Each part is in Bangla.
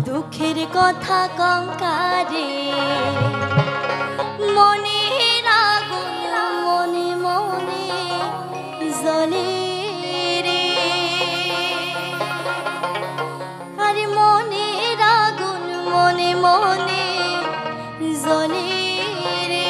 দুঃখের কথা কঙ্কারে মনে আগুন মনে মনে জ্বলে রে, আরে মনে আগুন মনে মনে জ্বলে রে।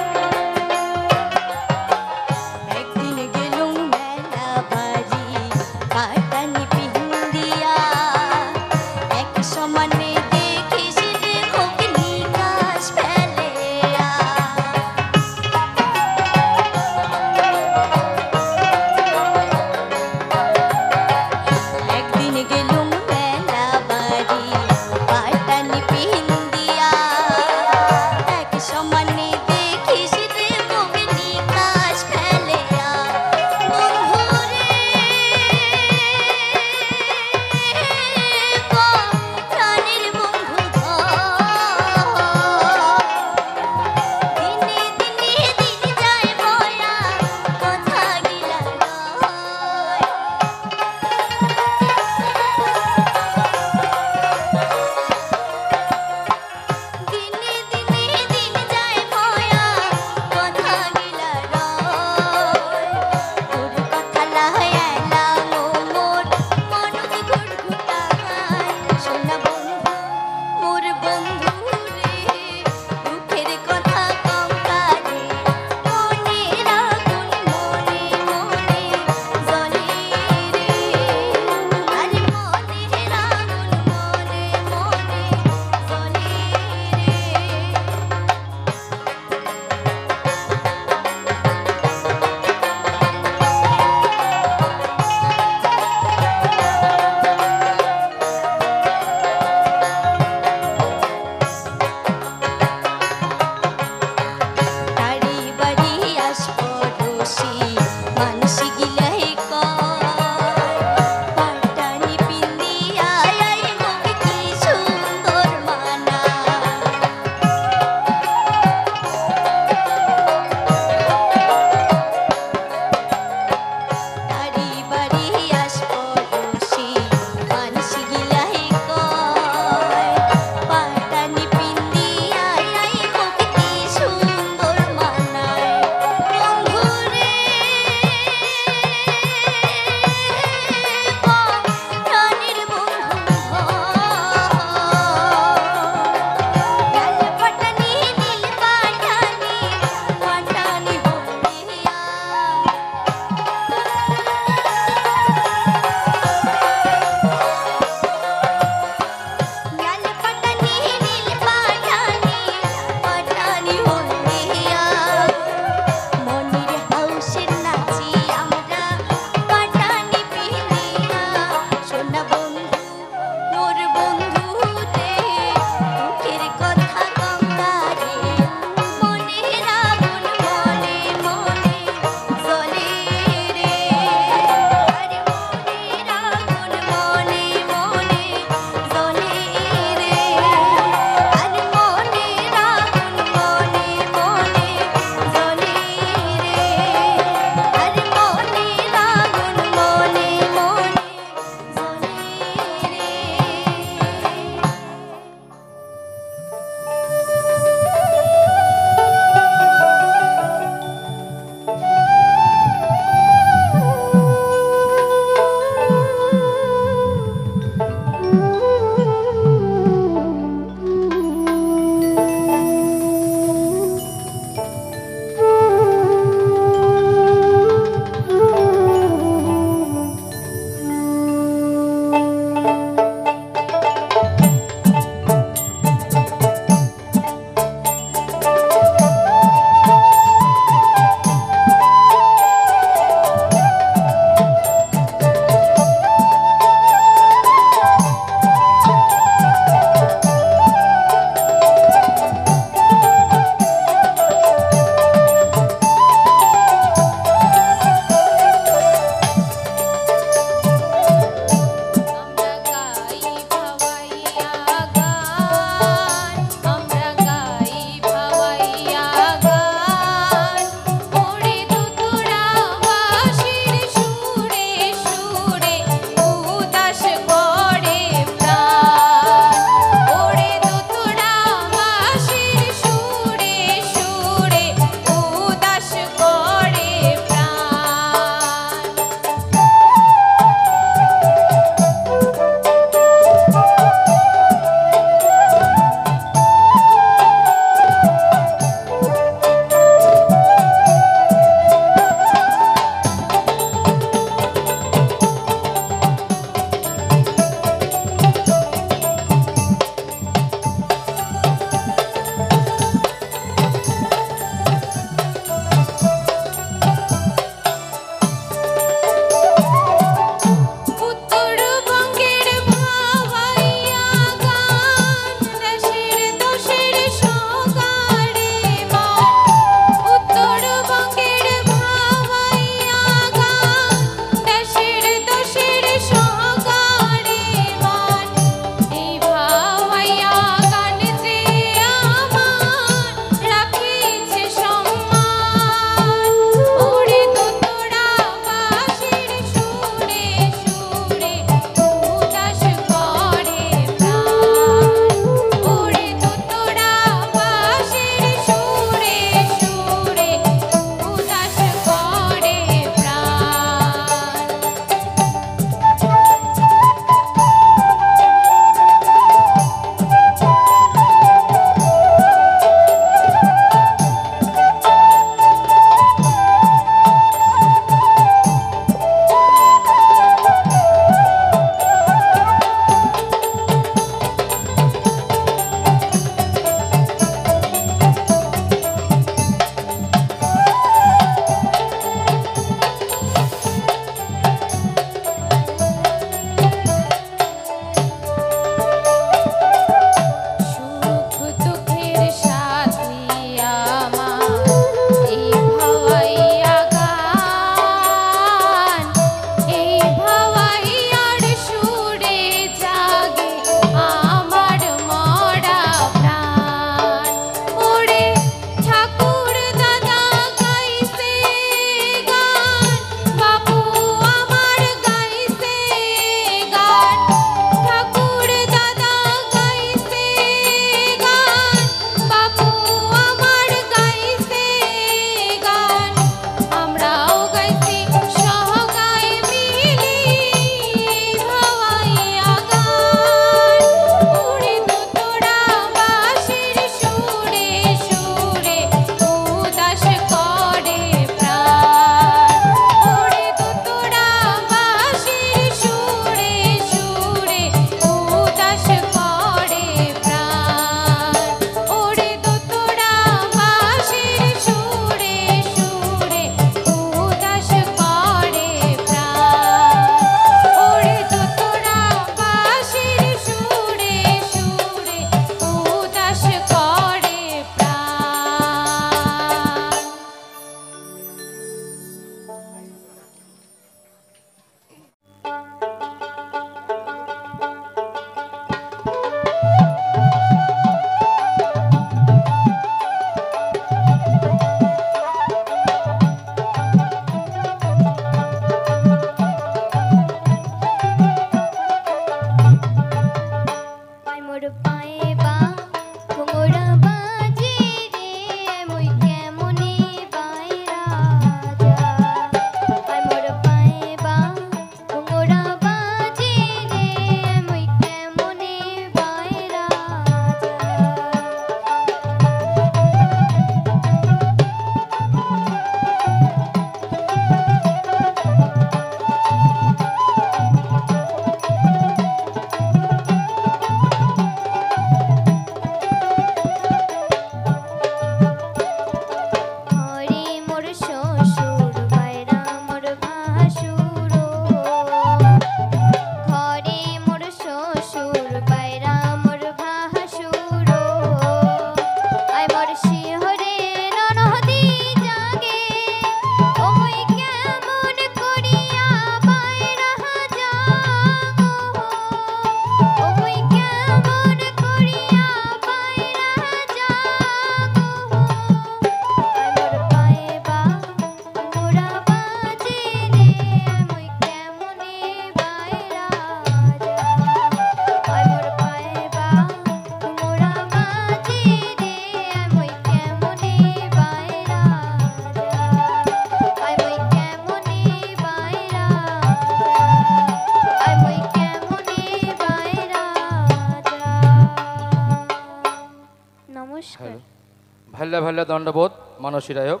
ভাল্লা ভাল্লা দণ্ডবোধ মানসী রায়ক।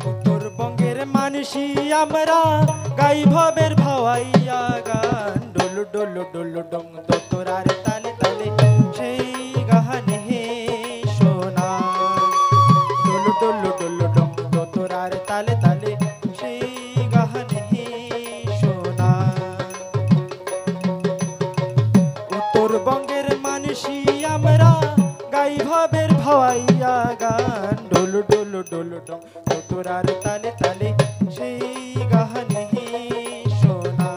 উত্তরবঙ্গের মানসী আমরা গাই ভবের ভাওয়াইয়া গান ডোলু ডোলু ডোলু ডং দোতরার তালে তালে সেই গাহানে হে সোনা ডোলু ডোলু ডোলু ডং দোতরার তালে তালে সেই গাহানে হে সোনা উত্তরবঙ্গের মানসী আমরা গাই ভবের ভাওয়াইয়া গান ডোলু ডোলু ডোলু ডং দোতরার তালে তালে সেই গাহানে হে সোনা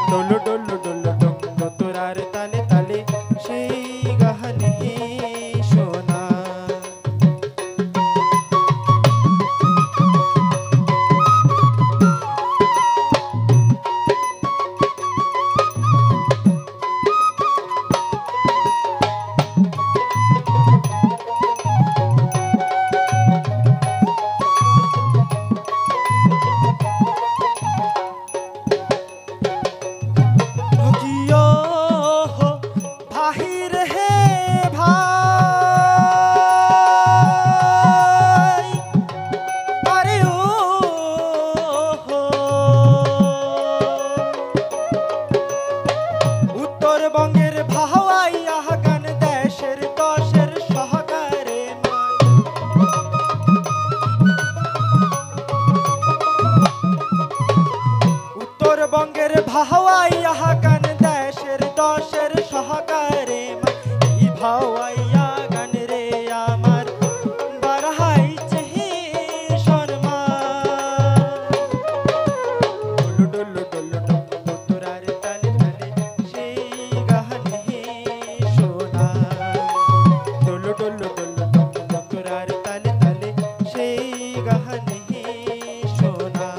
ডোলু ডোলু ডোলু ডং দোতরার তালে তালে সেই গাহানে হে সোনা ঢুকিও বাহির হে ভাই আরে ও উত্তরবঙ্গের ভাওয়াইয়া গান দেশের দশের সহকারে উত্তরবঙ্গের ভাওয়াইয়া গান দেশের দশের সহকারে এই ভাওয়াইয়া গান রে আমার বাড়াইছে হে সম্মান ডোলু ডোলু ডোলু ডং দোতরার তালে তালে সেই গাহানে হে সোনা ডোলু ডোলু ডোলু ডং দোতরার তালে তালে সেই গাহানে হে সোনা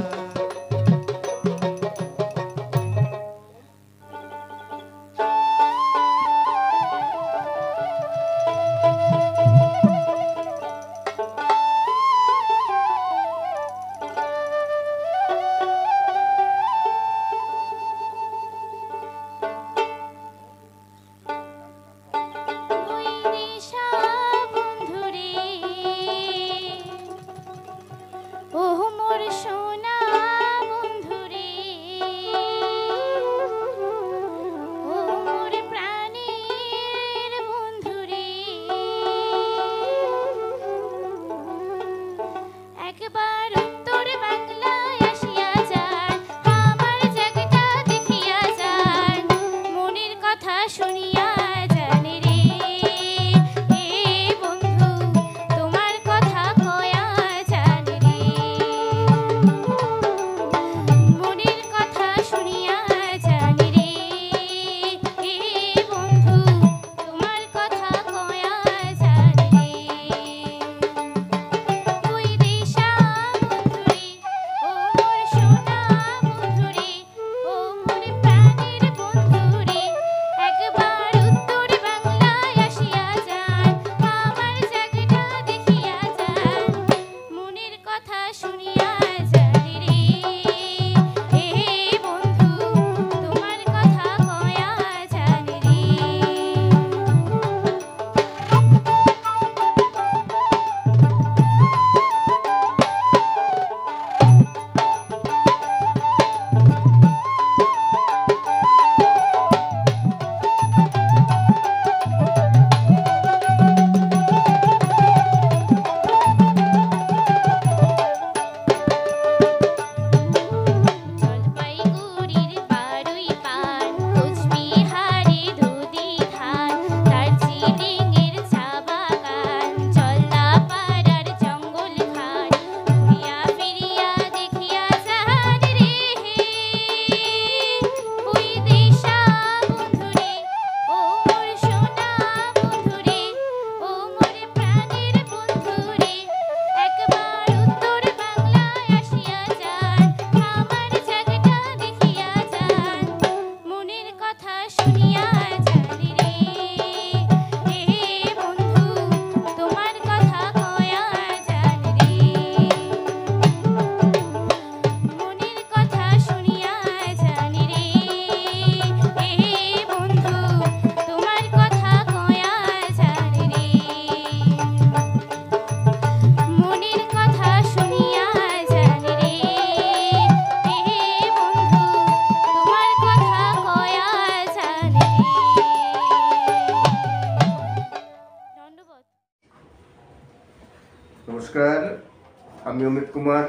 আমি অমিত কুমার,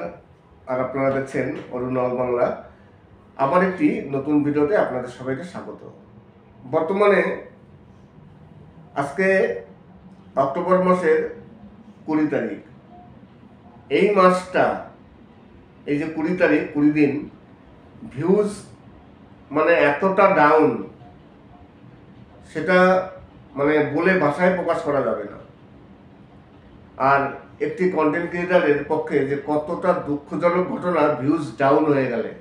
আর আপনারা দেখছেন অরুণ অল বাংলা। আবার একটি নতুন ভিডিওতে আপনাদের সবাইকে স্বাগত। বর্তমানে আজকে অক্টোবর মাসের 20 তারিখ। এই মাসটা, এই যে 20 তারিখ, 20 দিন ভিউজ মানে এতটা ডাউন, সেটা মানে বলে ভাষায় প্রকাশ করা যাবে না। আর একটি কন্টেন্ট ক্রিয়েটারের পক্ষে যে কতটা দুঃখজনক ঘটনা, ভিউজ ডাউন হয়ে গেলে।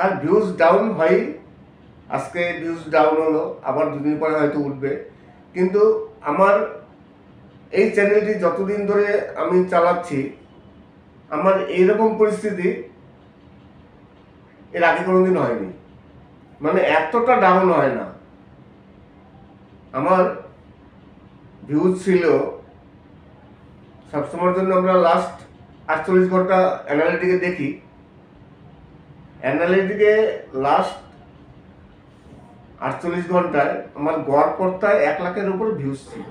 আর ভিউজ ডাউন হয়, আজকে ভিউজ ডাউন হলো, আবার দুদিন পরে হয়তো উঠবে। কিন্তু আমার এই চ্যানেলটি যতদিন ধরে আমি চালাচ্ছি, আমার এইরকম পরিস্থিতি এর আগে কোনোদিন হয়নি। মানে এতটা ডাউন হয় না। আমার ভিউজ ছিল সবসময়ের জন্য, আমরা লাস্ট 48 ঘন্টা অ্যানালিটিকে দেখি। অ্যানালিটিকে লাস্ট 48 ঘন্টায় আমার গড় পড়তায় 1 লাখের উপর ভিউজ ছিল,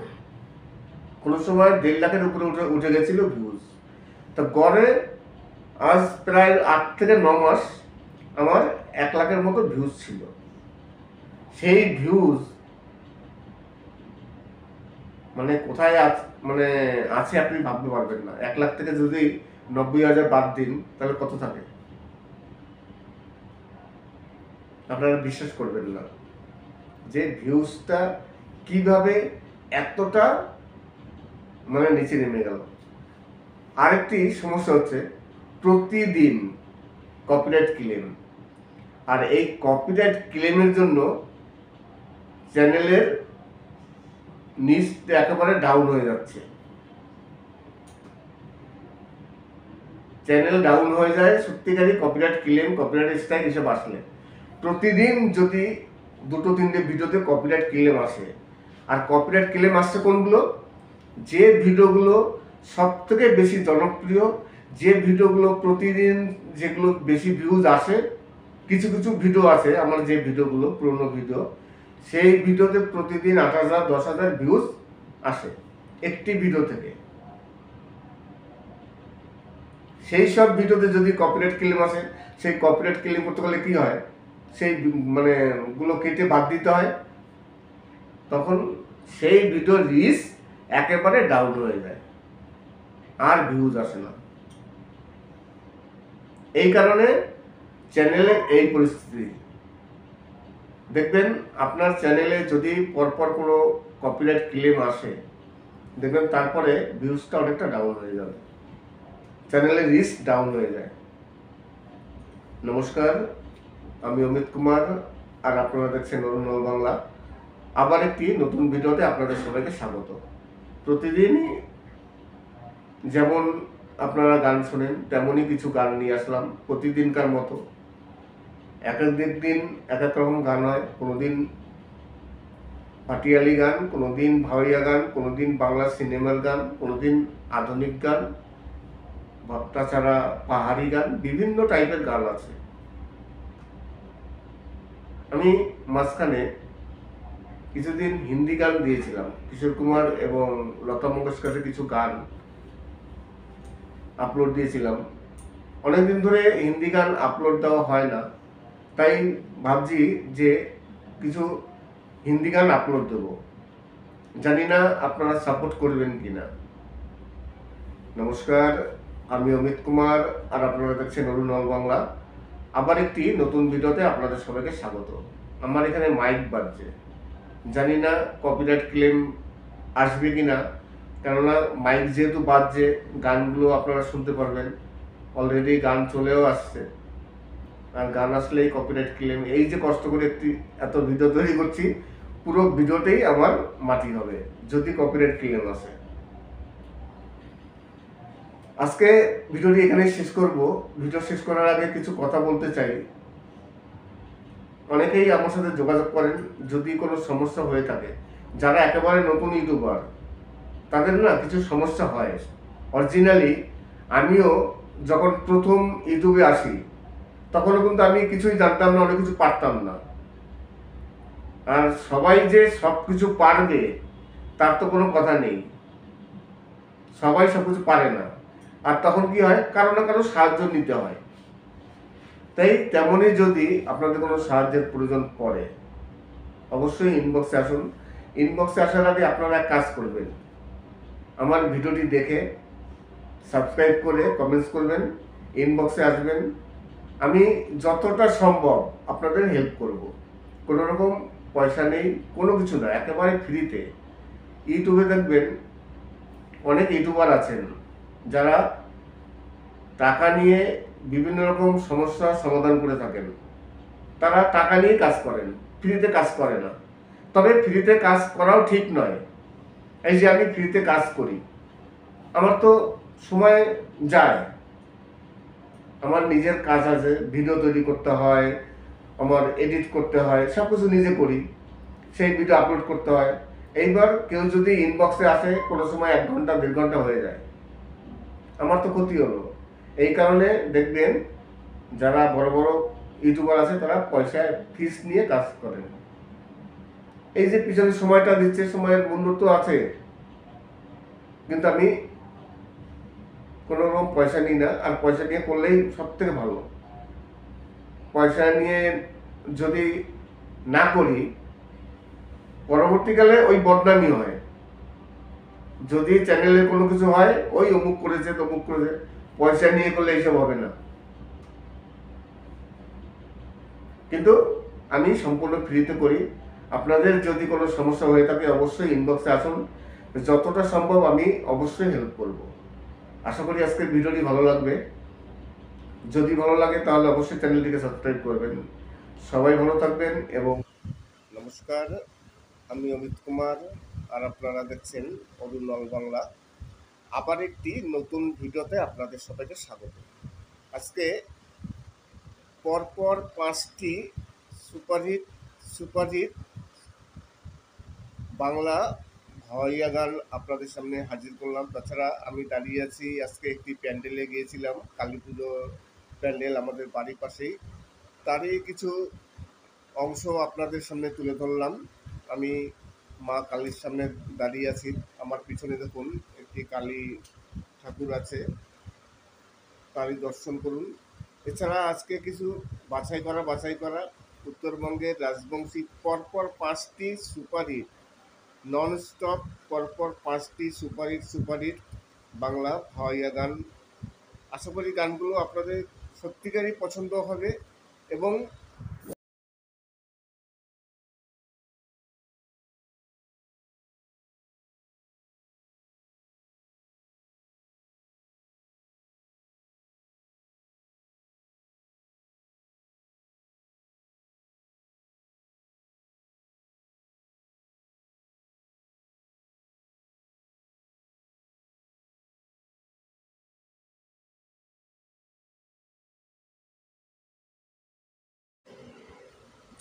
কোনো সময় 1.5 লাখের উপরে উঠে গেছিল ভিউজ। তো গড়ে আজ প্রায় 8 থেকে 9 মাস আমার 1 লাখের মতো ভিউজ ছিল। সেই ভিউজ মানে কোথায় মানে আছে আপনি ভাবতে পারবেন না। 1 লাখ থেকে যদি 90,000 বাদ দিন, তাহলে কত থাকে আপনারা বিশ্বাস করবেন না যে ভিউজটা কিভাবে এতটা মানে নিচে নেমে গেল। আরেকটি সমস্যা হচ্ছে প্রতিদিন কপিরাইট ক্লেম। আর এই কপিরাইট ক্লেমের জন্য চ্যানেলের নিচটা একেবারে ডাউন হয়ে যাচ্ছে। চ্যানেল ডাউন হয়ে যায় সত্যিকারই কপিরাইট ক্লেম, কপিরাইট স্ট্রাইক এসব আসলে। প্রতিদিন যদি 2-3টে ভিডিওতে কপিরাইট ক্লেম আসে। আর কপিরাইট ক্লেম আসছে কোনগুলো? যে ভিডিওগুলো সব থেকে বেশি জনপ্রিয়, যে ভিডিওগুলো প্রতিদিন যেগুলো বেশি ভিউজ আসে। কিছু কিছু ভিডিও আছে আমার, যে ভিডিওগুলো পুরনো ভিডিও, সেই ভিডিওতে প্রতিদিন 8,000 10,000 ভিউজ আসে একটি ভিডিও থেকে। সেই সব ভিডিওতে যদি কপিরাইট ক্লেম আসে, সেই কপিরাইট ক্লেম করতে গেলে কি হয়, সেই মানে গুলো কেটে বাদ দিতে হয়। তখন সেই ভিডিওর রিচ একেবারে ডাউন হয়ে যায়, আর ভিউজ আসে না। এই কারণে চ্যানেলে এই পরিস্থিতি। দেখবেন আপনার চ্যানেলে যদি পরপর কোনো কপিরাইট ক্লেম আসে, দেখবেন তারপরে ভিউজটা অনেকটা ডাউন হয়ে যাবে, চ্যানেলের রিচ ডাউন হয়ে যায়। নমস্কার, আমি অমিত কুমার, আর আপনারা দেখছেন অরুণ অল বাংলা। আবার একটি নতুন ভিডিওতে আপনাদের সবাইকে স্বাগত। প্রতিদিনই যেমন আপনারা গান শোনেন, তেমনই কিছু গান নিয়ে আসলাম প্রতিদিনকার মতো। এক এক দিন এক এক রকম গান হয়। কোনোদিন পাটিয়ালি গান, কোনোদিন ভাওয়াইয়া গান, কোনোদিন বাংলা সিনেমার গান, কোনোদিন আধুনিক গান, ভট্টাচারা পাহাড়ি গান, বিভিন্ন টাইপের গান আছে। আমি মাঝখানে কিছুদিন হিন্দি গান দিয়েছিলাম, কিশোর কুমার এবং লতা মঙ্গেশকরের কিছু গান আপলোড দিয়েছিলাম। অনেকদিন ধরে হিন্দি গান আপলোড দেওয়া হয় না, তাই ভাবছি যে কিছু হিন্দি গান আপলোড দেব। জানি না আপনারা সাপোর্ট করবেন কিনা। নমস্কার, আমি অমিত কুমার, আর আপনারা দেখছেন অরুণ অল বাংলা। আবার একটি নতুন ভিডিওতে আপনাদের সবাইকে স্বাগত। আমার এখানে মাইক বাজছে, জানি না কপিরাইট ক্লেম আসবে কিনা, কেননা মাইক যেহেতু বাজছে, গানগুলো আপনারা শুনতে পারবেন। অলরেডি গান চলেও আসছে, আর গান আসলেই কপিরাইট ক্লেম। এই যে কষ্ট করে একটি এত ভিডিও তৈরি করছি, পুরো ভিডিওতেই আমার মাটি হবে যদি কপিরাইট ক্লেম আসে। আজকে ভিডিওটি এখানেই শেষ করব। ভিডিও শেষ করার আগে কিছু কথা বলতে চাই। অনেকেই আমার সাথে যোগাযোগ করেন যদি কোনো সমস্যা হয়ে থাকে। যারা একেবারে নতুন ইউটিউবার, তাদের না কিছু সমস্যা হয়। অরিজিনালি আমিও যখন প্রথম ইউটিউবে আসি, তখনও কিন্তু আমি কিছুই জানতাম না, অনেক কিছু পারতাম না। আর সবাই যে সব কিছু পারবে তার তো কোনো কথা নেই। সবাই সব কিছু পারে না, আর তখন কি হয়, কারো না কারো সাহায্য নিতে হয়। তাই তেমনই যদি আপনাদের কোনো সাহায্যের প্রয়োজন পড়ে, অবশ্যই ইনবক্সে আসুন। ইনবক্সে আসার আগে আপনারা এক কাজ করবেন, আমার ভিডিওটি দেখে সাবস্ক্রাইব করে কমেন্টস করবেন, ইনবক্সে আসবেন। আমি যতটা সম্ভব আপনাদের হেল্প করব। কোনো রকম পয়সা নেই, কোনো কিছু না, একেবারে ফ্রিতে। ইউটিউবে দেখবেন অনেক ইউটিউবার আছেন যারা টাকা নিয়ে বিভিন্ন রকম সমস্যার সমাধান করে থাকেন। তারা টাকা নিয়ে কাজ করেন, ফ্রিতে কাজ করে না। তবে ফ্রিতে কাজ করাও ঠিক নয়। এই যে আমি ফ্রিতে কাজ করি, আমার তো সময় যায়, আমার নিজের কাজ আছে, ভিডিও তৈরি করতে হয়, আমার এডিট করতে হয়, সব কিছু নিজে করি, সেই ভিডিও আপলোড করতে হয়। এইবার কেউ যদি ইনবক্সে আসে, কোনো সময় 1 ঘন্টা 1.5 ঘন্টা হয়ে যায়, আমার তো ক্ষতি হলো। এই কারণে দেখবেন যারা বড় বড় ইউটিউবার আছে তারা পয়সায় ফিস নিয়ে কাজ করেন। এই যে পিছনে সময়টা দিচ্ছে, সময়ের মূল্য তো আছে, কিন্তু আমি কোনো রকম পয়সা নিই না। আর পয়সা নিয়ে করলেই সব থেকে ভালো। পয়সা নিয়ে যদি না করি, পরবর্তীকালে ওই বদনামি হয়। যদি চ্যানেলে কোনো কিছু হয়, ওই অমুক করেছে তমুক করেছে, পয়সা নিয়ে করলে এইসব হবে না। কিন্তু আমি সম্পূর্ণ ফ্রিতে করি। আপনাদের যদি কোনো সমস্যা হয়ে থাকে অবশ্যই ইনবক্সে আসুন, যতটা সম্ভব আমি অবশ্যই হেল্প করব। আশা করি আজকের ভিডিওটি ভালো লাগবে। যদি ভালো লাগে তাহলে অবশ্যই চ্যানেলটিকে সাবস্ক্রাইব করবেন। সবাই ভালো থাকবেন এবং নমস্কার। আমি অমিত কুমার, আর আপনারা দেখছেন অরুণ নল বাংলা। আবার একটি নতুন ভিডিওতে আপনাদের সবাইকে স্বাগত। আজকে পরপর 5টি সুপারহিট বাংলা ভাওয়াইয়া গান আপনাদের সামনে হাজির করলাম। তাছাড়া আমি দাঁড়িয়ে আছি, আজকে একটি প্যান্ডেলে গিয়েছিলাম, কালী পুজো প্যান্ডেল আমাদের বাড়ির পাশেই। তারই কিছু অংশ আপনাদের সামনে তুলে ধরলাম। আমি মা কালীর সামনে দাঁড়িয়ে আছি, আমার পিছনে দেখুন একটি কালী ঠাকুর আছে, তারই দর্শন করুন। এছাড়া আজকে কিছু বাছাই করা উত্তরবঙ্গের রাজবংশী পরপর 5টি সুপারহিট নন স্টপ, পরপর 5টি সুপারহিট বাংলা ভাওয়াইয়া গান। আশা করি গানগুলো আপনাদের সত্যিকারই পছন্দ হবে এবং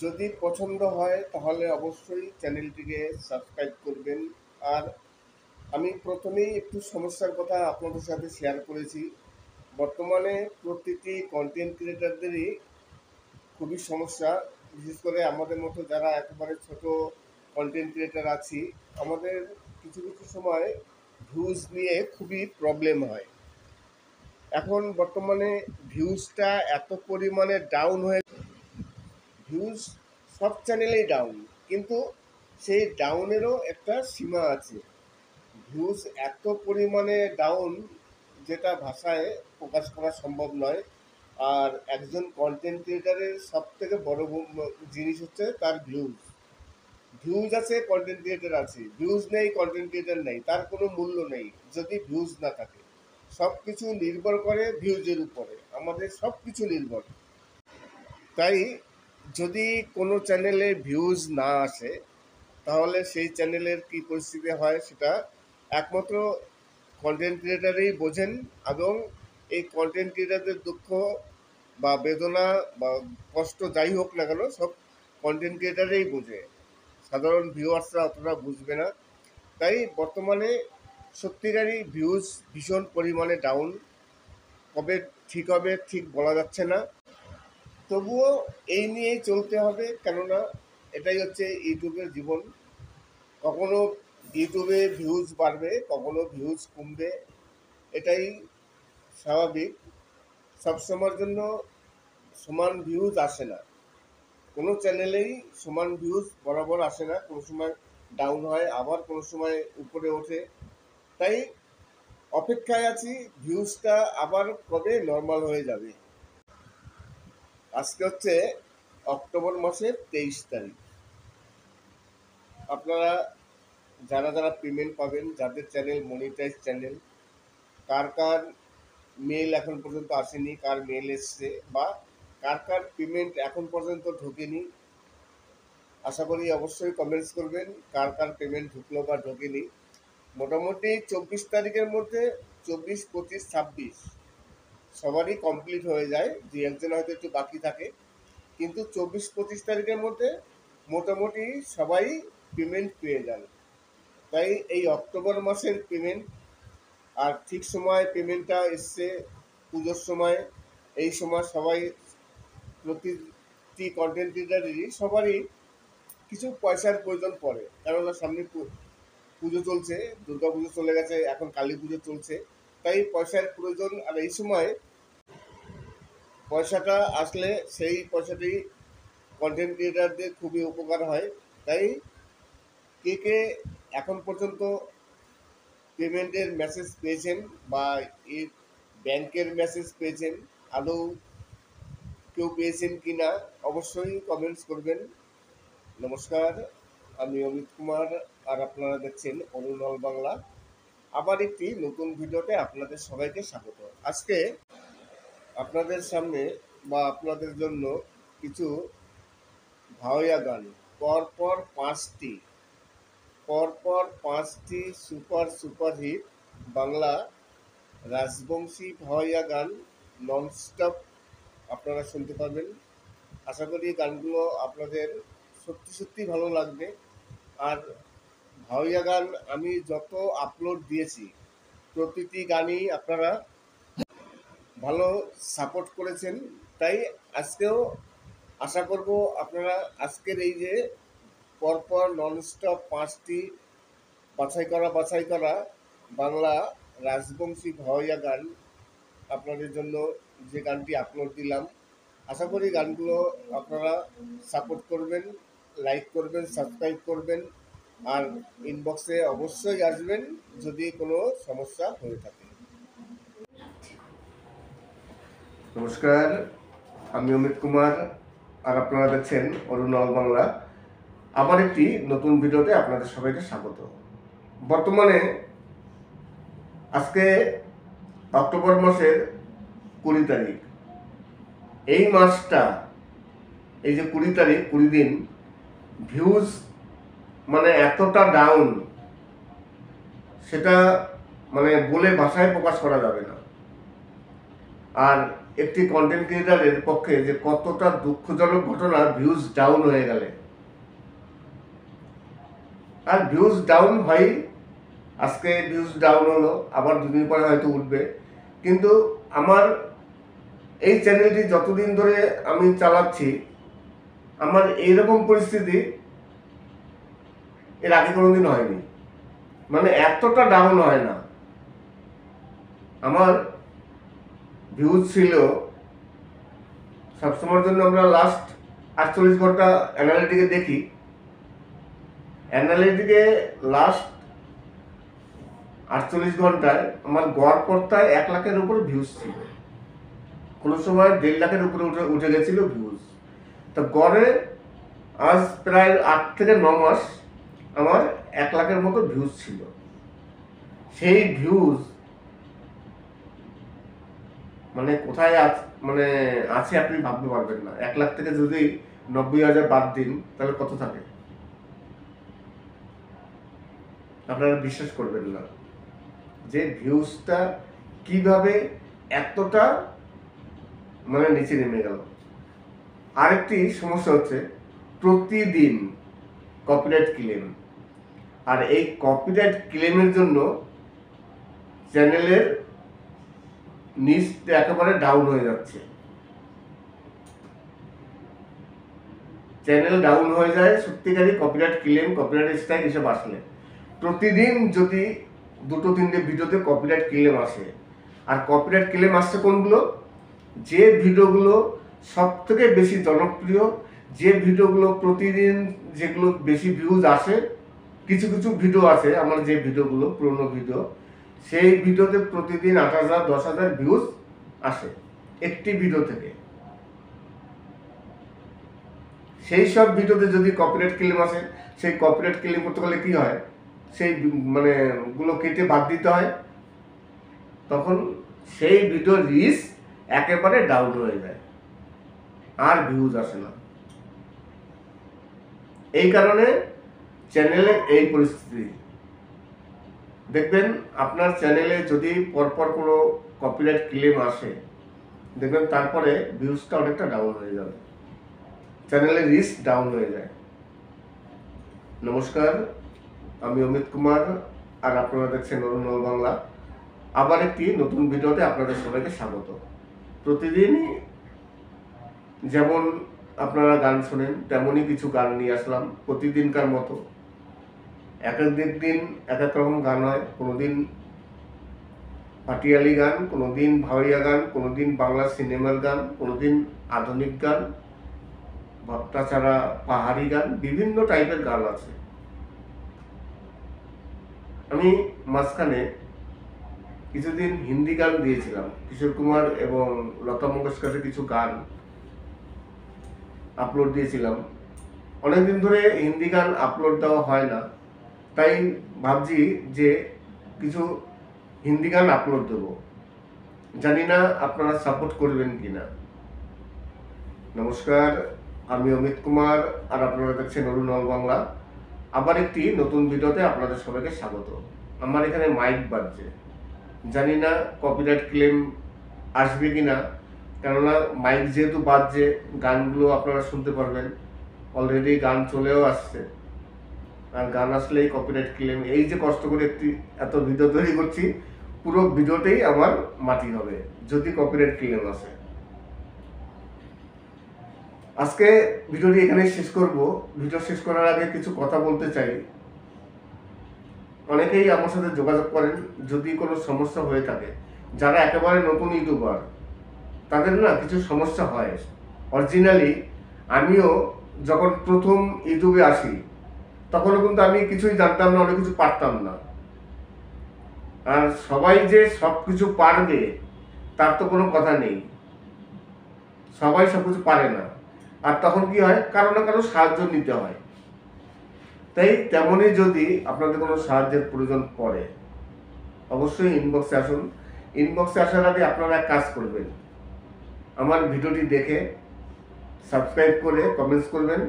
যদি পছন্দ হয় তাহলে অবশ্যই চ্যানেলটিকে সাবস্ক্রাইব করবেন। আর আমি প্রথমেই একটু সমস্যার কথা আপনাদের সাথে শেয়ার করেছি। বর্তমানে প্রতিটি কন্টেন্ট ক্রিয়েটারদেরই খুবই সমস্যা, বিশেষ করে আমাদের মতো যারা একেবারে ছোট কন্টেন্ট ক্রিয়েটার আছি, আমাদের কিছু কিছু সময় ভিউজ নিয়ে খুবই প্রবলেম হয়। এখন বর্তমানে ভিউজটা এত পরিমাণে ডাউন হয়ে, ভিউজ সব চ্যানেলেই ডাউন, কিন্তু সেই ডাউনেরও একটা সীমা আছে। ভিউজ এত পরিমাণে ডাউন যেটা ভাষায় প্রকাশ করা সম্ভব নয়। আর একজন কন্টেন্ট ক্রিয়েটারের সব থেকে বড় জিনিস হচ্ছে তার ভিউজ আছে, কন্টেন্ট ক্রিয়েটার আছে, ভিউজ নেই, কন্টেন্ট ক্রিয়েটার নেই, তার কোনো মূল্য নেই যদি ভিউজ না থাকে। সব কিছু নির্ভর করে ভিউজের উপরে, আমাদের সব কিছু নির্ভর। তাই যদি কোনো চ্যানেলে ভিউজ না আসে তাহলে সেই চ্যানেলের কী পরিস্থিতি হয় সেটা একমাত্র কন্টেন্ট ক্রিয়েটারই বোঝেন। এবং এই কন্টেন্ট ক্রিয়েটারদের দুঃখ বা বেদনা বা কষ্ট যাই হোক না কেন, সব কন্টেন্ট ক্রিয়েটারই বোঝে, সাধারণ ভিউয়ার্সরা অতটা বুঝবে না। তাই বর্তমানে সত্যিকারই ভিউজ ভীষণ পরিমাণে ডাউন। কবে ঠিক হবে ঠিক বলা যাচ্ছে না, তবুও এই নিয়েই চলতে হবে, কেননা এটাই হচ্ছে ইউটিউবের জীবন। কখনো ইউটিউবে ভিউজ বাড়বে, কখনো ভিউজ কমবে, এটাই স্বাভাবিক। সবসময়ের জন্য সমান ভিউজ আসে না, কোনো চ্যানেলেই সমান ভিউজ বরাবর আসে না, কোনো সময় ডাউন হয়, আবার কোনো সময় উপরে ওঠে। তাই অপেক্ষায় আছি ভিউজটা আবার কবে নর্মাল হয়ে যাবে। আজকে হচ্ছে অক্টোবর মাসের 23 তারিখ। আপনারা যারা যারা পেমেন্ট পাবেন, যাদের চ্যানেল মনিটাইজ চ্যানেল, কার কার মেল এখন পর্যন্ত আসেনি, কার মেল এসছে, বা কার কার পেমেন্ট এখন পর্যন্ত ঢোকেনি, আশা করি অবশ্যই কমেন্টস করবেন কার কার পেমেন্ট ঢুকলো বা ঢোকেনি। মোটামুটি 24 তারিখের মধ্যে 24, 25, 26 সবারই কমপ্লিট হয়ে যায়, দু একজন হয়তো একটু বাকি থাকে, কিন্তু 24, 25 তারিখের মধ্যে মোটামুটি সবাই পেমেন্ট পেয়ে যান। তাই এই অক্টোবর মাসের পেমেন্ট আর ঠিক সময় পেমেন্টটা এসছে পুজোর সময়। এই সময় সবাই, প্রতিটি কন্টেন্ট ক্রিয়েটারেরই সবারই কিছু পয়সার প্রয়োজন পড়ে, কেননা সামনে পুজো চলছে, দুর্গা পুজো চলে গেছে, এখন কালী পুজো চলছে, তাই পয়সার প্রয়োজন। আর এই সময় পয়সাটা আসলে সেই পয়সাটি কন্টেন্ট ক্রিয়েটারদের খুবই উপকার হয়। তাই কে কে এখন পর্যন্ত পেমেন্টের মেসেজ পেয়েছেন বা এর ব্যাংকের মেসেজ পেয়েছেন, আদৌ কেউ পেয়েছেন কি না, অবশ্যই কমেন্টস করবেন। নমস্কার, আমি অমিত কুমার, আর আপনারা দেখছেন অরুণল বাংলা। আবার একটি নতুন ভিডিওতে আপনাদের সবাইকে স্বাগত। আজকে আপনাদের সামনে বা আপনাদের জন্য কিছু ভাওয়াইয়া গান, পরপর পাঁচটি সুপারহিট বাংলা রাজবংশী ভাওয়াইয়া গান ননস্টপ আপনারা শুনতে পাবেন। আশা করি গানগুলো আপনাদের সত্যি সত্যি ভালো লাগবে। আর ভাওয়াইয়া গান আমি যত আপলোড দিয়েছি প্রতিটি গানই আপনারা ভালো সাপোর্ট করেছেন, তাই আজকেও আশা করব আপনারা আজকের এই যে পরপর ননস্টপ 5টি বাছাই করা বাংলা রাজবংশী ভাওয়াইয়া গান আপনাদের জন্য যে গানটি আপলোড দিলাম, আশা করি গানগুলো আপনারা সাপোর্ট করবেন, লাইক করবেন, সাবস্ক্রাইব করবেন, আর ইনবক্সে অবশ্যই আসবেন যদি কোনো সমস্যা হয়ে থাকে। নমস্কার, আমি অমিত কুমার, আর আপনারা দেখছেন অরুণল বাংলা। আবার একটি নতুন ভিডিওতে আপনাদের সবাইকে স্বাগত। বর্তমানে আজকে অক্টোবর মাসের 20 তারিখ। এই মাসটা, এই যে 20 তারিখ, 20 দিন ভিউজ মানে এতটা ডাউন, সেটা মানে বলে ভাষায় প্রকাশ করা যাবে না। আর একটি কন্টেন্ট ক্রিয়েটারের পক্ষে যে কতটা দুঃখজনক ঘটনা ভিউজ ডাউন হয়ে গেলে। আর ভিউজ ডাউন হয়, আজকে ভিউজ ডাউন হলো, আবার দুদিন পরে হয়তো উঠবে। কিন্তু আমার এই চ্যানেলটি যতদিন ধরে আমি চালাচ্ছি, আমার এইরকম পরিস্থিতি এর আগে কোনোদিন হয়নি। মানে এতটা ডাউন হয় না। আমার ভিউজ ছিল সবসময়ের জন্য, আমরা লাস্ট 48 ঘন্টা অ্যানালিটিকে দেখি, অ্যানালিটিকে লাস্ট 48 ঘন্টায় আমার গড় পড়তায় 1 লাখের উপর ভিউজ ছিল, কোনো সময় 1.5 লাখের উপরে উঠে গেছিল ভিউজ। তো গড়ে আজ প্রায় 8 থেকে 9 মাস আমার 1 লাখের মতো ভিউজ ছিল। সেই ভিউজ মানে কোথায় মানে আছে আপনি ভাবতে পারবেন না। 1 লাখ থেকে যদি 90,000 বাদ দিন, তাহলে কত থাকে আপনারা বিশ্বাস করবেন না যে ভিউজটা কিভাবে এতটা মানে নিচে নেমে গেল। আরেকটি সমস্যা হচ্ছে প্রতিদিন কপিরাইট ক্লেম, আর এই কপিরাইট ক্লেমের জন্য চ্যানেলের নিচটা একেবারে ডাউন হয়ে যাচ্ছে। চ্যানেল ডাউন হয়ে যায় সত্যিকারই কপিরাইট ক্লেম, কপিরাইট স্ট্রাইক এসব আসলে। প্রতিদিন যদি 2-3টে ভিডিওতে কপিরাইট ক্লেম আসে, আর কপিরাইট ক্লেম আসছে কোনগুলো, যে ভিডিওগুলো সব থেকে বেশি জনপ্রিয়, যে ভিডিওগুলো প্রতিদিন যেগুলো বেশি ভিউজ আসে। কিছু কিছু ভিডিও আছে আমার, যে ভিডিওগুলো পুরনো ভিডিও, সেই ভিডিওতে প্রতিদিন 8,000 10,000 ভিউজ আসে একটি ভিডিও থেকে। সেই সব ভিডিওতে যদি কপিরাইট ক্লেম আসে, সেই কপিরাইট ক্লেম করতে গেলে কি হয়, সেই মানে গুলো কেটে বাদ দিতে হয়, তখন সেই ভিডিওর রিচ একেবারে ডাউন হয়ে যায়, আর ভিউজ আসে না। এই কারণে চ্যানেলে এই পরিস্থিতি। দেখবেন আপনার চ্যানেলে যদি পরপর কোনো কপিরাইট ক্লেম আসে, দেখবেন তারপরে ভিউজটা অনেকটা ডাউন হয়ে যাবে, চ্যানেলের রিচ ডাউন হয়ে যায়। নমস্কার, আমি অমিত কুমার, আর আপনারা দেখছেন অরুণল বাংলা। আবার একটি নতুন ভিডিওতে আপনাদের সবাইকে স্বাগত। প্রতিদিনই যেমন আপনারা গান শোনেন, তেমনই কিছু গান নিয়ে আসলাম প্রতিদিনকার মতো। এক এক দিন এক এক রকম গান হয়, কোনোদিন পাটিয়ালি গান, কোনোদিন ভাওয়াইয়া গান, কোনোদিন বাংলা সিনেমার গান, কোনোদিন আধুনিক গান, ভট্টাচারা পাহাড়ি গান, বিভিন্ন টাইপের গান আছে। আমি মাঝখানে কিছুদিন হিন্দি গান দিয়েছিলাম, কিশোর কুমার এবং লতা মঙ্গেশকরের কিছু গান আপলোড দিয়েছিলাম। অনেকদিন ধরে হিন্দি গান আপলোড দেওয়া হয় না, তাই ভাবছি যে কিছু হিন্দি গান আপলোড দেব। জানি না আপনারা সাপোর্ট করবেন কিনা। নমস্কার, আমি অমিত কুমার, আর আপনারা দেখছেন অরুণল বাংলা। আবার একটি নতুন ভিডিওতে আপনাদের সবাইকে স্বাগত। আমার এখানে মাইক বাজছে, জানি না কপিরাইট ক্লেম আসবে কিনা, কেননা মাইক যেহেতু বাজছে, গানগুলো আপনারা শুনতে পারবেন। অলরেডি গান চলেও আসছে, আর গান আসলেই কপিরাইট ক্লেম। এই যে কষ্ট করে একটি এত ভিডিও তৈরি করছি, পুরো ভিডিওতেই আমার মাটি হবে যদি কপিরাইট ক্লেম আসে। আজকে ভিডিওটি এখানে শেষ করব। ভিডিও শেষ করার আগে কিছু কথা বলতে চাই। অনেকেই আমার সাথে যোগাযোগ করেন যদি কোনো সমস্যা হয়ে থাকে। যারা একেবারে নতুন ইউটিউবার, তাদের না কিছু সমস্যা হয়। অরিজিনালি আমিও যখন প্রথম ইউটিউবে আসি, তখনও কিন্তু আমি কিছুই জানতাম না, অনেক কিছু পারতাম না। আর সবাই যে সব কিছু পারবে তার তো কোনো কথা নেই, সবাই সব কিছু পারে না। আর তখন কি হয়, কারো না কারো সাহায্য নিতে হয়। তাই তেমনই যদি আপনাদের কোনো সাহায্যের প্রয়োজন পড়ে, অবশ্যই ইনবক্সে আসুন। ইনবক্সে আসার আগে আপনারা এক কাজ করবেন, আমার ভিডিওটি দেখে সাবস্ক্রাইব করে কমেন্টস করবেন,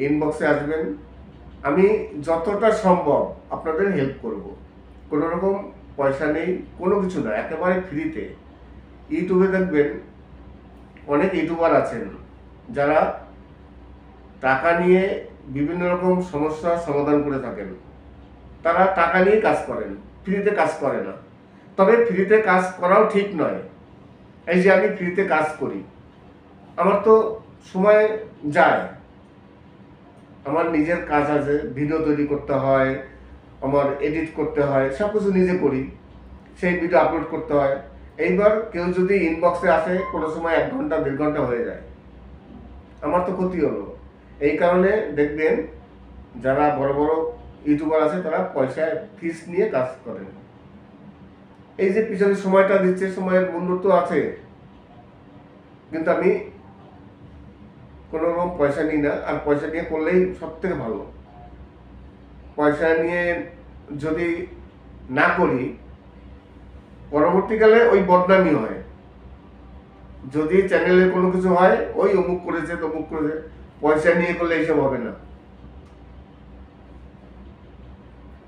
ইনবক্সে আসবেন। আমি যতটা সম্ভব আপনাদের হেল্প করব। কোনো রকম পয়সা নেই, কোনো কিছু না, একেবারে ফ্রিতে। ইউটিউবে দেখবেন অনেক ইউটিউবার আছেন যারা টাকা নিয়ে বিভিন্ন রকম সমস্যার সমাধান করে থাকেন। তারা টাকা নিয়ে কাজ করেন, ফ্রিতে কাজ করে না। তবে ফ্রিতে কাজ করাও ঠিক নয়। এই যে আমি ফ্রিতে কাজ করি, আমার তো সময় যায়, আমার নিজের কাজ আছে, ভিডিও তৈরি করতে হয়, আমার এডিট করতে হয়, সব কিছু নিজে করি, সেই ভিডিও আপলোড করতে হয়। এইবার কেউ যদি ইনবক্সে আসে, কোনো সময় 1 ঘন্টা 1.5 ঘন্টা হয়ে যায়, আমার তো ক্ষতি হলো। এই কারণে দেখবেন যারা বড় বড় ইউটিউবার আছে, তারা পয়সায় ফিস নিয়ে কাজ করেন। এই যে পিছনে সময়টা দিচ্ছে, সময়ের মূল্য তো আছে, কিন্তু আমি কোনো রকম পয়সা নিই না। আর পয়সা নিয়ে করলেই সব থেকে ভালো। পয়সা নিয়ে যদি না করি, পরবর্তীকালে ওই বদনামি হয়। যদি চ্যানেলে কোনো কিছু হয়, ওই অমুক করেছে তমুক করেছে। পয়সা নিয়ে করলে এইসব হবে না।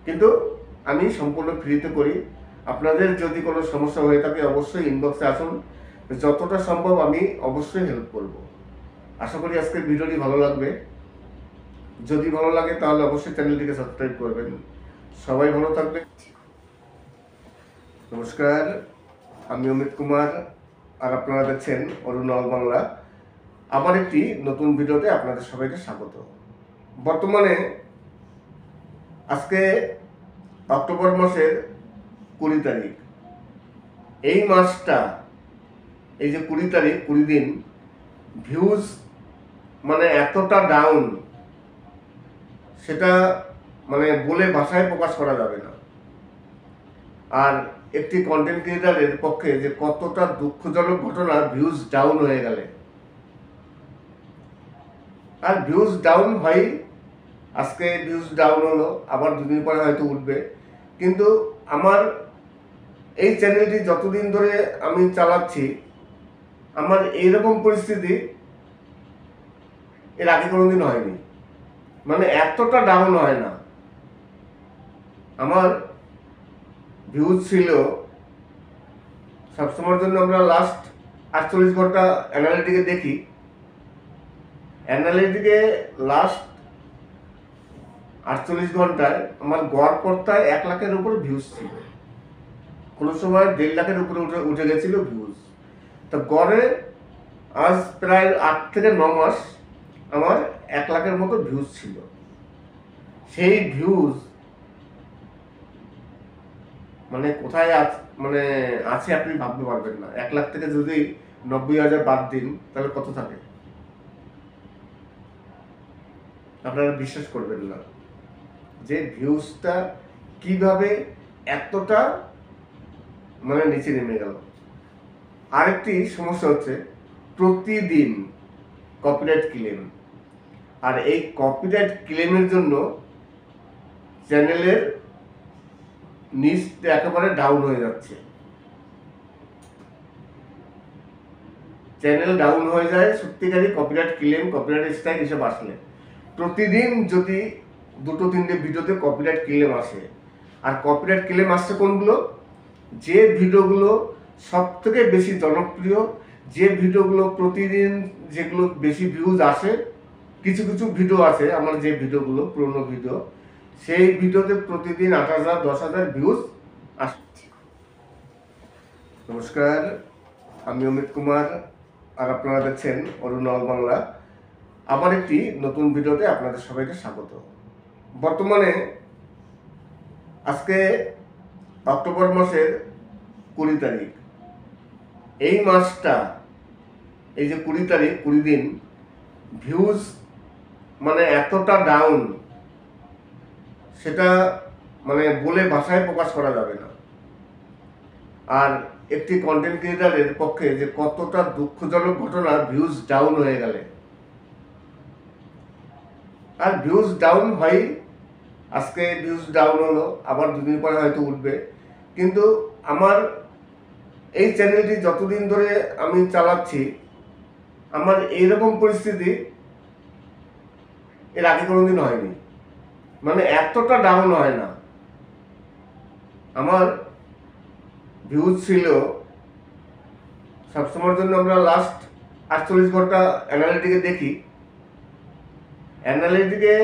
কিন্তু আমি সম্পূর্ণ ফ্রিতে করি। আপনাদের যদি কোনো সমস্যা হয়ে থাকে, অবশ্যই ইনবক্সে আসুন, যতটা সম্ভব আমি অবশ্যই হেল্প করব। আশা করি আজকের ভিডিওটি ভালো লাগবে। যদি ভালো লাগে তাহলে অবশ্যই চ্যানেলটিকে সাবস্ক্রাইব করবেন। সবাই ভালো থাকবেন। নমস্কার, আমি অমিত কুমার, আর আপনারা দেখছেন অরুণল বাংলা। আবার একটি নতুন ভিডিওতে আপনাদের সবাইকে স্বাগত। বর্তমানে আজকে অক্টোবর মাসের 20 তারিখ। এই মাসটা, এই যে 20 তারিখ, 20 দিন ভিউজ মানে এতটা ডাউন, সেটা মানে বলে ভাষায় প্রকাশ করা যাবে না। আর একটি কন্টেন্ট ক্রিয়েটারের পক্ষে যে কতটা দুঃখজনক ঘটনা ভিউজ ডাউন হয়ে গেলে। আর ভিউজ ডাউন হয়, আজকে ভিউজ ডাউন হলো, আবার দুদিন পরে হয়তো উঠবে। কিন্তু আমার এই চ্যানেলটি যতদিন ধরে আমি চালাচ্ছি, আমার এইরকম পরিস্থিতি এর আগে কোনোদিন হয়নি। মানে এতটা ডাউন হয় না। আমার ভিউজ ছিল সবসময়ের জন্য, আমরা লাস্ট 48 ঘন্টা অ্যানালিটিকে দেখি, অ্যানালিটিকে লাস্ট 48 ঘন্টায় আমার গড় পড়তায় 1 লাখের উপর ভিউজ ছিল, কোনো সময় 1.5 লাখের উপরে উঠে গেছিল ভিউজ। তো গড়ে আজ প্রায় 8 থেকে 9 মাস আমার 1 লাখের মতো ভিউজ ছিল। সেই ভিউজ মানে কোথায় মানে আছে আপনি ভাবতে পারবেন না। 1 লাখ থেকে যদি 90,000 বাদ দিন, তাহলে কত থাকে আপনারা বিশ্বাস করবেন না যে ভিউজটা কিভাবে এতটা মানে নিচে নেমে গেল। আরেকটি সমস্যা হচ্ছে প্রতিদিন কপিরাইট ক্লেম। আর এই কপিরাইট ক্লেমের জন্য চ্যানেলের নিচটা একেবারে ডাউন হয়ে যাচ্ছে। চ্যানেল ডাউন হয়ে যায় সত্যিকারই কপিরাইট ক্লেম, কপিরাইট স্ট্রাইক এসব আসলে। প্রতিদিন যদি 2-3টে ভিডিওতে কপিরাইট ক্লেম আসে, আর কপিরাইট ক্লেম আসছে কোনগুলো? যে ভিডিওগুলো সব থেকে বেশি জনপ্রিয়, যে ভিডিওগুলো প্রতিদিন যেগুলো বেশি ভিউজ আসে। কিছু কিছু ভিডিও আছে আমার, যে ভিডিওগুলো পুরনো ভিডিও, সেই ভিডিওতে প্রতিদিন 8,000 10,000 ভিউজ আসছে। নমস্কার, আমি অমিত কুমার, আর আপনারা দেখছেন অরুণ অল বাংলা। আবার একটি নতুন ভিডিওতে আপনাদের সবাইকে স্বাগত। বর্তমানে আজকে অক্টোবর মাসের 20 তারিখ। এই মাসটা, এই যে 20 তারিখ, 20 দিন ভিউজ মানে এতটা ডাউন, সেটা মানে বলে ভাষায় প্রকাশ করা যাবে না। আর একটি কন্টেন্ট ক্রিয়েটারের পক্ষে যে কতটা দুঃখজনক ঘটনা ভিউজ ডাউন হয়ে গেলে। আর ভিউজ ডাউন হয়, আজকে ভিউজ ডাউন হলো, আবার দুদিন পরে হয়তো উঠবে। কিন্তু আমার এই চ্যানেলটি যতদিন ধরে আমি চালাচ্ছি, আমার এইরকম পরিস্থিতি এর আগে কোনোদিন হয়নি। মানে এতটা ডাউন হয় না। আমার ভিউজ ছিল সবসময়ের জন্য, আমরা লাস্ট 48 ঘন্টা অ্যানালিটিকে দেখি, অ্যানালিটিকে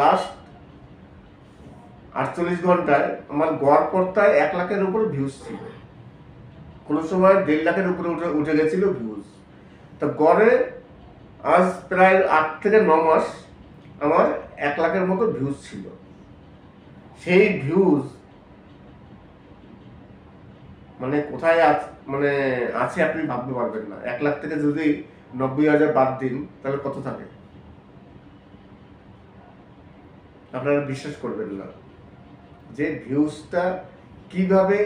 লাস্ট 48 ঘন্টায় আমার গড় পড়তায় 1 লাখের উপর ভিউজ ছিল, কোনো সময় 1.5 লাখের উপরে উঠে গেছিল ভিউজ। তো গড়ে আজ প্রায় 8 থেকে 9 মাস আমার 1 লাখের মতো ভিউজ ছিল। সেই ভিউজ মানে কোথায় মানে আছে আপনি ভাবতে পারবেন না। 1 লাখ থেকে যদি 90,000 বাদ দিন, তাহলে কত থাকে আপনারা বিশ্বাস করবেন না যে ভিউজটা কিভাবে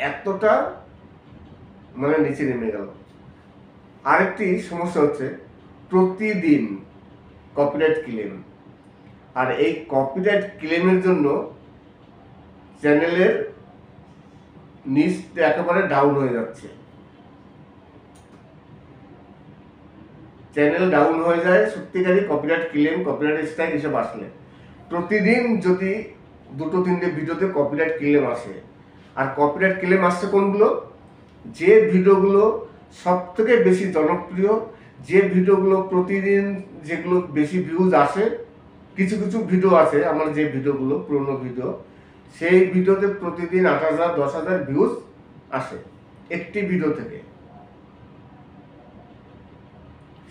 এতটা মানে নিচে নেমে গেল। আরেকটি সমস্যা হচ্ছে প্রতিদিন কপিরাইট ক্লেম। আর এই কপিরাইট ক্লেমের জন্য চ্যানেলের নিচটা একেবারে ডাউন হয়ে যাচ্ছে। চ্যানেল ডাউন হয়ে যায় সত্যিকারই কপিরাইট ক্লেম, কপিরাইট স্ট্রাইক এসব আসলে। প্রতিদিন যদি 2-3টে ভিডিওতে কপিরাইট ক্লেম আসে, আর কপিরাইট ক্লেম আসছে কোনগুলো? যে ভিডিওগুলো সব থেকে বেশি জনপ্রিয়, যে ভিডিওগুলো প্রতিদিন যেগুলো বেশি ভিউজ আসে। কিছু কিছু ভিডিও আছে আমার, যে ভিডিওগুলো পুরনো ভিডিও, সেই ভিডিওতে প্রতিদিন 8,000 10,000 ভিউজ আসে একটি ভিডিও থেকে।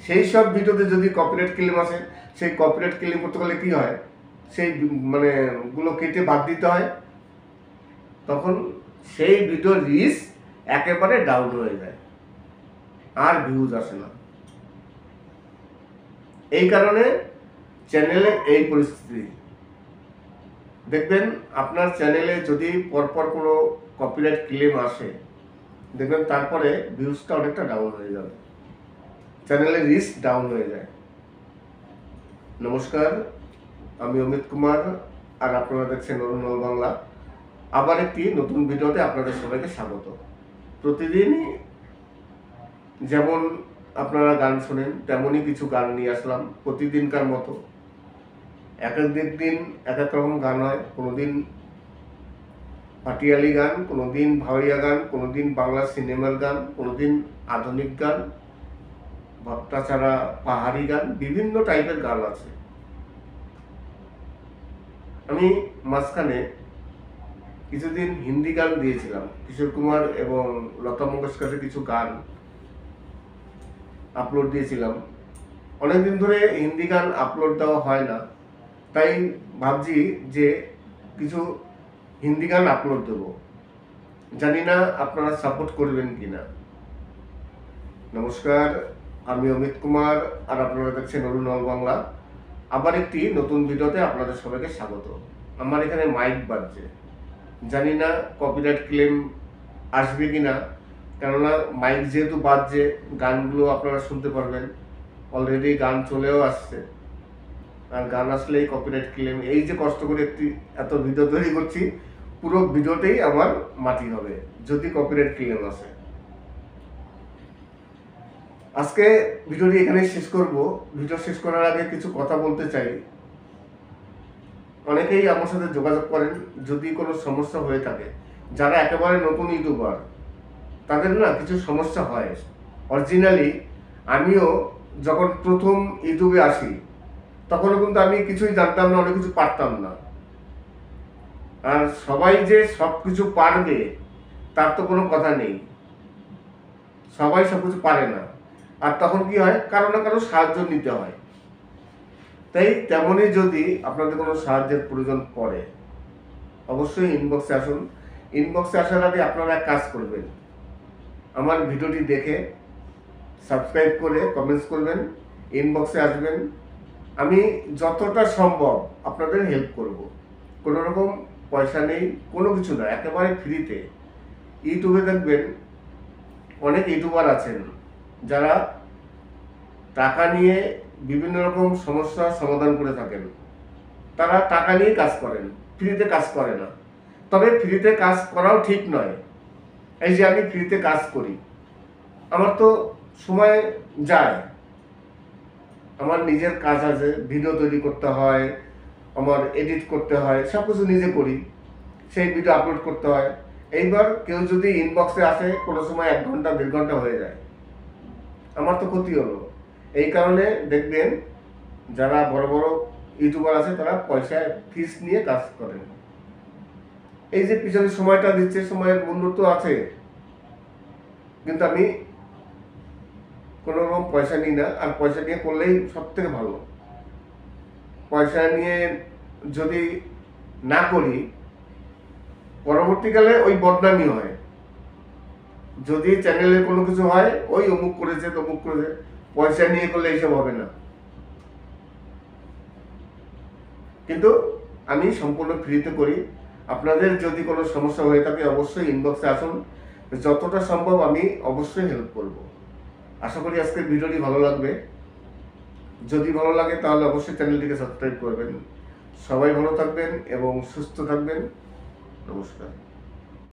সেই সব ভিডিওতে যদি কপিরাইট ক্লেম আসে, সেই কপিরাইট ক্লেম করতে গেলে কি হয়? সেই মানে গুলো কেটে বাদ দিতে হয়। তখন সেই ভিডিওর রিচ একেবারে ডাউন হয়ে যায়, আর ভিউজ আসে না। এই কারণে চ্যানেলের এই পরিস্থিতি। দেখবেন আপনার চ্যানেলে যদি পরপর কোনো কপিরাইট ক্লেম আসে, দেখবেন তারপরে ভিউজটা অনেকটা ডাউন হয়ে যাবে, চ্যানেলের রিচ ডাউন হয়ে যায়। নমস্কার, আমি অমিত কুমার, আর আপনারা দেখছেন অরুণল বাংলা। আবার একটি নতুন ভিডিওতে আপনাদের সবাইকে স্বাগত। প্রতিদিনই যেমন আপনারা গান শোনেন, তেমনই কিছু গান নিয়ে আসলাম প্রতিদিনকার মতো। এক এক দিন এক এক রকম গান হয়। কোনোদিন পাটিয়ালি গান, কোনোদিন ভাওয়াইয়া গান, কোনোদিন বাংলা সিনেমার গান, কোনোদিন আধুনিক গান, ভট্টাচারা পাহাড়ি গান, বিভিন্ন টাইপের গান আছে। আমি মাঝখানে কিছুদিন হিন্দি গান দিয়েছিলাম, কিশোর কুমার এবং লতা মঙ্গেশকরের কিছু গান আপলোড দিয়েছিলাম। অনেকদিন ধরে হিন্দি গান আপলোড দেওয়া হয় না, তাই ভাবছি যে কিছু হিন্দি গান আপলোড দেবো। জানি না আপনারা সাপোর্ট করবেন কিনা। নমস্কার, আমি অমিত কুমার, আর আপনারা দেখছেন অরুণল বাংলা। আবার একটি নতুন ভিডিওতে আপনাদের সবাইকে স্বাগত। আমার এখানে মাইক বাজছে, জানি না কপিরাইট ক্লেম আসবে কিনা, কেননা মাইক যেহেতু বাজছে গানগুলো আপনারা শুনতে পারবেন। অলরেডি গান চলেও আসছে, আর গান আসলেই কপিরাইট ক্লেম। এই যে কষ্ট করে এত ভিডিও তৈরি করছি, পুরো ভিডিওতেই আমার মাটি হবে যদি কপিরাইট ক্লেম আসে। আজকে ভিডিওটি এখানে শেষ করব। ভিডিও শেষ করার আগে কিছু কথা বলতে চাই। অনেকেই আমার সাথে যোগাযোগ করেন যদি কোনো সমস্যা হয়ে থাকে। যারা একেবারে নতুন ইউটিউবার, তাদের না কিছু সমস্যা হয়। অরিজিনালি আমিও যখন প্রথম ইউটিউবে আসি, তখনও কিন্তু আমি কিছুই জানতাম না, অনেক কিছু পারতাম না। আর সবাই যে সব কিছু পারবে তার তো কোনো কথা নেই, সবাই সব কিছু পারে না। আর তখন কি হয়, কারো না কারো সাহায্য নিতে হয়। তাই তেমনই যদি আপনাদের কোনো সাহায্যের প্রয়োজন পড়ে, অবশ্যই ইনবক্সে আসুন। ইনবক্সে আসার আগে আপনারা এক কাজ করবেন, আমার ভিডিওটি দেখে সাবস্ক্রাইব করে কমেন্টস করবেন, ইনবক্সে আসবেন। আমি যতটা সম্ভব আপনাদের হেল্প করব। কোনো রকম পয়সা নেই, কোনো কিছু না, একেবারে ফ্রিতে। ইউটিউবে দেখবেন অনেক ইউটিউবার আছেন যারা টাকা নিয়ে বিভিন্ন রকম সমস্যার সমাধান করে থাকেন। তারা টাকা নিয়ে কাজ করেন, ফ্রিতে কাজ করে না। তবে ফ্রিতে কাজ করাও ঠিক নয়। এই যে আমি ফ্রিতে কাজ করি, আমার তো সময় যায়, আমার নিজের কাজ আছে, ভিডিও তৈরি করতে হয়, আমার এডিট করতে হয়, সব কিছু নিজে করি, সেই ভিডিও আপলোড করতে হয়। এইবার কেউ যদি ইনবক্সে আসে, কোনো সময় 1 ঘন্টা 1.5 ঘন্টা হয়ে যায়, আমার তো ক্ষতি হলো। এই কারণে দেখবেন যারা বড় বড় ইউটিউবার আছে তারা পয়সায় ফিস নিয়ে কাজ করেন। এই যে পিছনে সময়টা দিচ্ছে, সময়ের মূল্য তো আছে, কিন্তু আমি কোনো রকম পয়সা নিই না। আর পয়সা নিয়ে করলেই সব থেকে ভালো। পয়সা নিয়ে যদি না করি, পরবর্তীকালে ওই বদনামি হয়। যদি চ্যানেলে কোনো কিছু হয়, ওই অমুক করেছে তমুক করেছে। পয়সা নিয়ে করলে এইসব হবে না। কিন্তু আমি সম্পূর্ণ ফ্রিতে করি। আপনাদের যদি কোনো সমস্যা হয়ে থাকে অবশ্যই ইনবক্সে আসুন, যতটা সম্ভব আমি অবশ্যই হেল্প করব। আশা করি আজকের ভিডিওটি ভালো লাগবে। যদি ভালো লাগে তাহলে অবশ্যই চ্যানেলটিকে সাবস্ক্রাইব করবেন। সবাই ভালো থাকবেন এবং সুস্থ থাকবেন। নমস্কার।